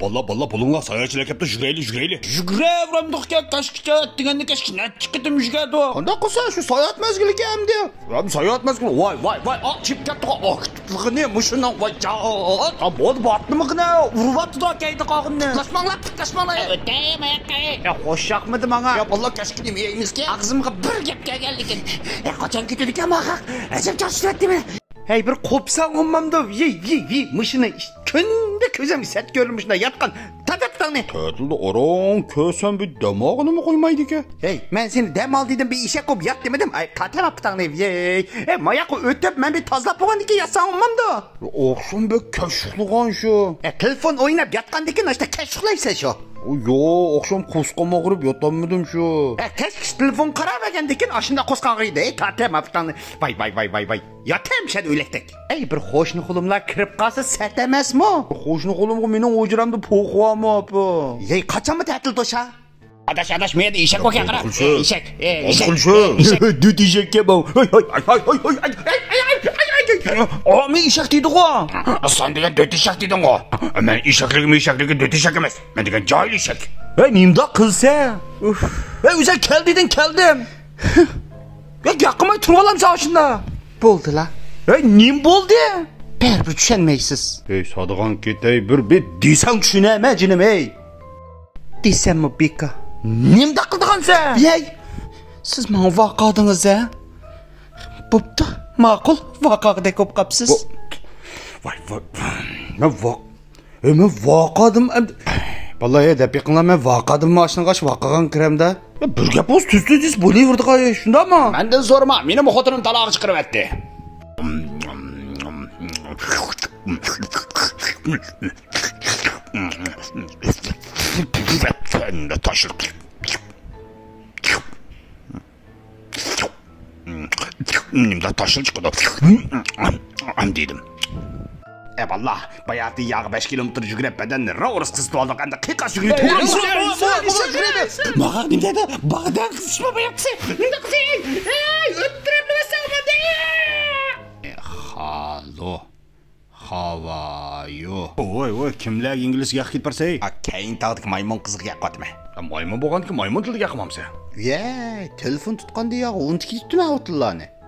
Balla bulunlar sayachilar kapta yugurayli. Yuguravramdiqqa qashqicha deganda qashqina chiqdim yuguradi. Qanday qilsa shu soyat mazgiliga hamdi. Soyat mazgili voy, chip kapta oqitligini mushundan voy javob. Bo'ldi batnimi qina urvatdi kaydi qog'inni. Tiklashmanglar. Ya xo'shaqmidi menga? Balla qashqini yeyimizga og'zimga bir gap kelgan lekin. Qachon ketadi ekan maqa? Ajab charchyaptimi? Hey bir kopsan olmamda mışını künde közem set görmüşüne yatkan tatattanı. Tadıldı oran kösen bir damağını mı koymaydı ki? Hey ben seni dem al dedim bir işe kop yat demedim. Ay tatar aptanı hey mayak ötüp ben bir tazlap olan diki yatsan olmamda. Oksun bir keşikliğen şu. Telefon oynayıp yatkan dikin işte keşiklaysa şu. Yo, akşam koskama kırıp yatamıyordum şu. Keşke telefon karar vergendikin aşında koskağıydı. Tatem aptanı. Vay. Yatayım sen öylektek. Bir hoşnu kolumlar kırıp kalsa sert emez mi? Hoşnu kolum benim ocuramda poğuğa mı apı? Kaçan mı tatil doşa? Adaş meyde işek bakıyor kara. İşek. Düt işek kebab. Ama işek dedik o. Sen degan döt işek dedin o. Ben işekliği döt işek emez. Ben degan cahil işek. Nimda kılsa? Güzel geldim. Yakımay turvalam savaşında. Boldu la. Nim boldu? Bir düşünmeysiz. Sadıgan ketey bir desen düşüneme cinim ey. Desem mi beka? Nimda kıldıgan sen? Siz bana vakadınız ha? Buptu. Makul vakakda kop kapsız. Vay. Ben vakadım. Vallahi de pekala ben vakadım maaşına kaç vakagan kremde. Bir gap olsun tüz bolivurdu kay şunda mı? Benden sorma. Benim o xotunum talağı çıkarıp etti. Ben de taşır. Nimda taşır çıkıyordu. Dedim. Vallahi bayağı yağı 5 kilometre yürüyüp bedenini orası kısıtı olduk. Ben de kıykas yürüyüp Mağa nimde de bağdan kısışma bayapsı. Nimde kısayım. Öttüremli mesela Halo. Havayo. Oy kimler İngiliz yak git parsay? Keyin tağdık maymun kızık yak atma. Maymun boğan ki maymun tili yakmamsa. Telefon tutkan diye onu tiki tutun ağıtlılarını.